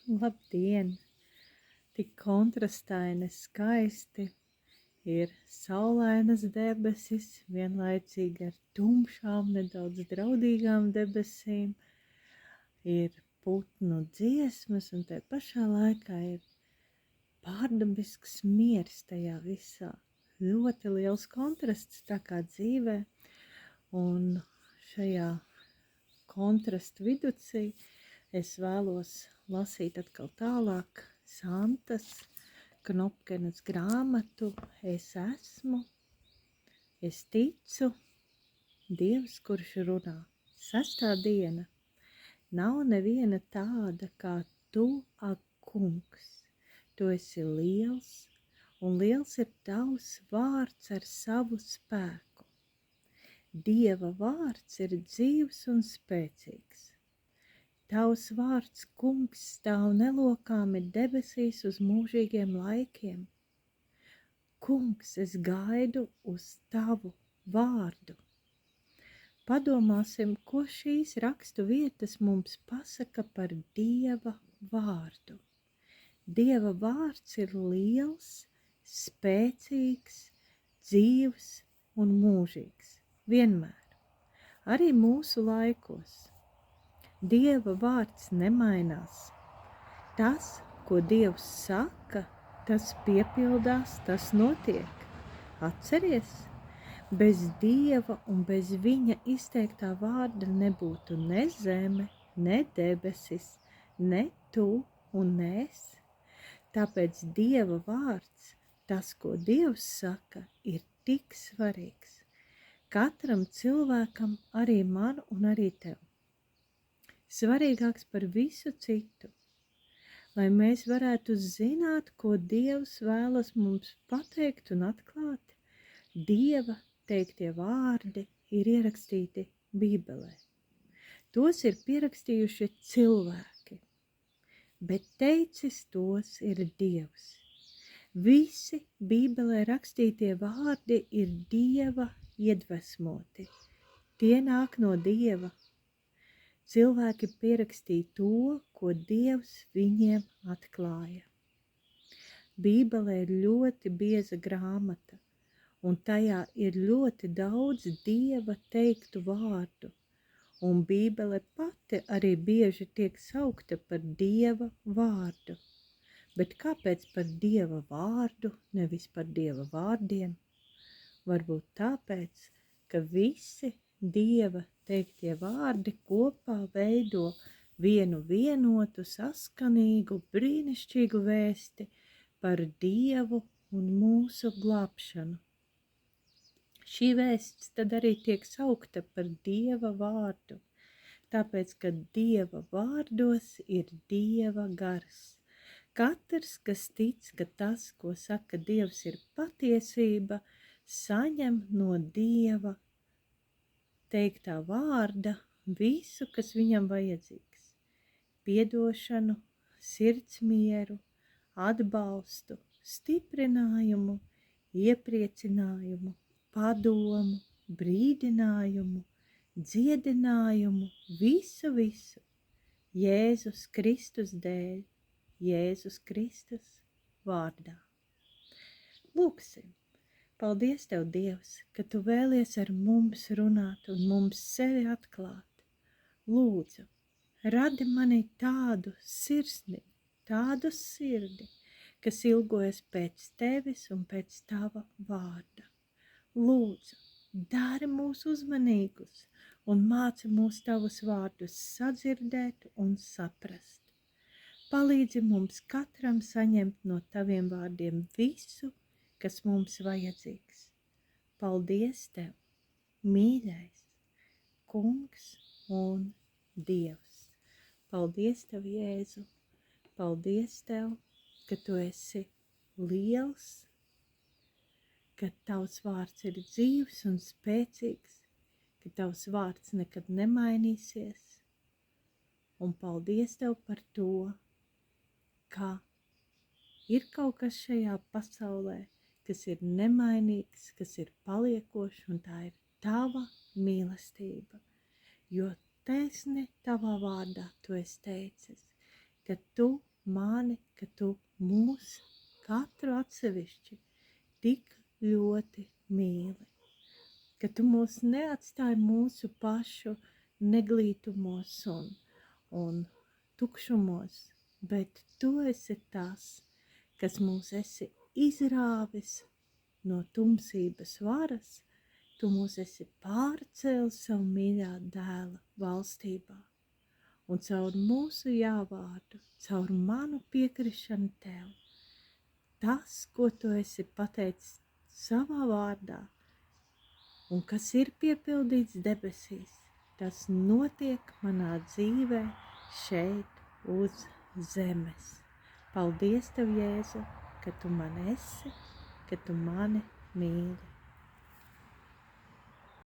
Labdien! Tik kontrastaini skaisti ir saulainas debesis, vienlaicīgi ar tumšām, nedaudz draudīgām debesīm. Ir putnu dziesmas un tai pašā laikā ir pārdabisks miers tajā visā. Ļoti liels kontrasts tā kā dzīvē, un šajā kontrastu viducī es vēlos lasīt atkal tālāk Santas Knopkenes grāmatu Es esmu, es ticu, Dievs, kurš runā. 6. diena. Nav neviena tāda kā tu, ak kungs. Tu esi liels, un liels ir tavs vārds ar savu spēku. Dieva vārds ir dzīvs un spēcīgs. Tavs vārds, kungs, stāv nelokāmi debesīs uz mūžīgiem laikiem. Kungs, es gaidu uz tavu vārdu. Padomāsim, ko šīs rakstu vietas mums pasaka par Dieva vārdu. Dieva vārds ir liels, spēcīgs, dzīvs un mūžīgs. Vienmēr, arī mūsu laikos. Dieva vārds nemainās. Tas, ko Dievs saka, tas piepildās, tas notiek. Atceries, bez Dieva un bez viņa izteiktā vārda nebūtu ne zeme, ne debesis, ne tu un ne es. Tāpēc Dieva vārds, tas, ko Dievs saka, ir tik svarīgs. Katram cilvēkam, arī man un arī tev. Svarīgāks par visu citu, lai mēs varētu zināt, ko Dievs vēlas mums pateikt un atklāt. Dieva teiktie vārdi ir ierakstīti Bībelē. Tos ir pierakstījuši cilvēki, bet teicis tos ir Dievs. Visi Bībelē rakstītie vārdi ir Dieva iedvesmoti. Tie nāk no Dieva. Cilvēki pierakstīja to, ko Dievs viņiem atklāja. Bībelē ir ļoti bieza grāmata, un tajā ir ļoti daudz Dieva teiktu vārdu, un Bībele pati arī bieži tiek saukta par Dieva vārdu. Bet kāpēc par Dieva vārdu, nevis par Dieva vārdiem? Varbūt tāpēc, ka visi Dieva teiktie vārdi kopā veido vienu vienotu, saskanīgu, brīnišķīgu vēsti par Dievu un mūsu glābšanu. Šī vēsts tad arī tiek saukta par Dieva vārdu, tāpēc, ka Dieva vārdos ir Dieva gars. Katrs, kas tic, ka tas, ko saka Dievs, ir patiesība, saņem no Dieva teiktā vārda visu, kas viņam vajadzīgs. Piedošanu, sirdsmieru, atbalstu, stiprinājumu, iepriecinājumu, padomu, brīdinājumu, dziedinājumu, visu. Jēzus Kristus dēļ, Jēzus Kristus vārdā. Lūksim! Paldies Tev, Dievs, ka Tu vēlies ar mums runāt un mums sevi atklāt. Lūdzu, radi manī tādu sirsni, tādu sirdi, kas ilgojas pēc Tevis un pēc Tava vārda. Lūdzu, dari mūs uzmanīgus un māci mūs Tavus vārdus sadzirdēt un saprast. Palīdzi mums katram saņemt no Taviem vārdiem visu, kas mums vajadzīgs. Paldies Tev, mīļais, Kungs un Dievs. Paldies Tev, Jēzu. Paldies Tev, ka Tu esi liels, ka Tavs vārds ir dzīvs un spēcīgs, ka Tavs vārds nekad nemainīsies. Un paldies Tev par to, ka ir kaut kas šajā pasaulē, kas ir nemainīgs, kas ir paliekošs, un tā ir Tava mīlestība. Jo taisni Tavā vārdā Tu esi teicis, ka Tu mani, ka tu mūs katru atsevišķi tik ļoti mīli. Ka tu mūs neatstāji mūsu pašu neglītumos un tukšumos, bet tu esi tas, kas mūs esi izrāvis no tumsības varas, tu mūs esi pārcēlis savu mīļā dēla valstībā. Un caur mūsu jāvārdu, caur manu piekrišanu tev, tas, ko tu esi pateicis savā vārdā, un kas ir piepildīts debesīs, tas notiek manā dzīvē šeit uz zemes. Paldies tev, Jēzu, ka tu man esi, ka tu mani mīli.